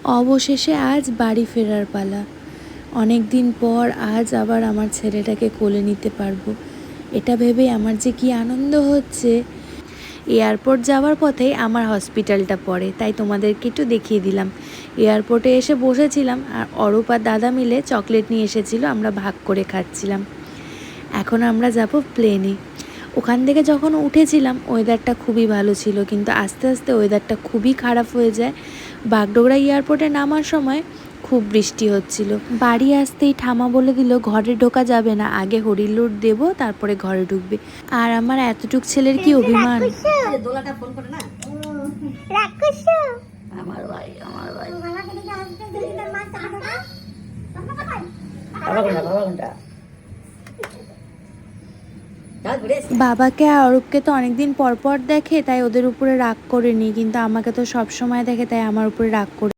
অবশেষে আজ বাড়ি ফেরার পালা। অনেক দিন পর আজ আবার আমার ছেলেটাকে কোলে নিতে পারবো, এটা ভেবে আমার যে কি আনন্দ হচ্ছে। এয়ারপোর্ট যাওয়ার পথেই আমার হসপিটালটা পড়ে, তাই তোমাদেরকে একটু দেখিয়ে দিলাম। এয়ারপোর্টে এসে বসেছিলাম আর অরূপ আর দাদা মিলে চকলেট নিয়ে এসেছিলো, আমরা ভাগ করে খাচ্ছিলাম। এখন আমরা যাব প্লেনে। ওখান থেকে যখন উঠেছিলাম ওয়েদারটা খুবই ভালো ছিল, কিন্তু আস্তে আস্তে ওয়েদারটা খুবই খারাপ হয়ে যায়। বাগডোগরা এয়ারপোর্টে নামার সময় খুব বৃষ্টি হচ্ছিল। বাড়ি আসতেই ঠামা বলে দিল ঘরে ঢোকা যাবে না, আগে হরিলুট দেবো তারপরে ঘরে ঢুকবে। আর আমার এতটুক ছেলের কি অভিমান। বাবাকে আর অরূপকে তো অনেকদিন পর পর দেখে, তাই ওদের উপরে রাগ করেনি, কিন্তু আমাকে তো সব সময় দেখে, তাই আমার উপরে রাগ করে।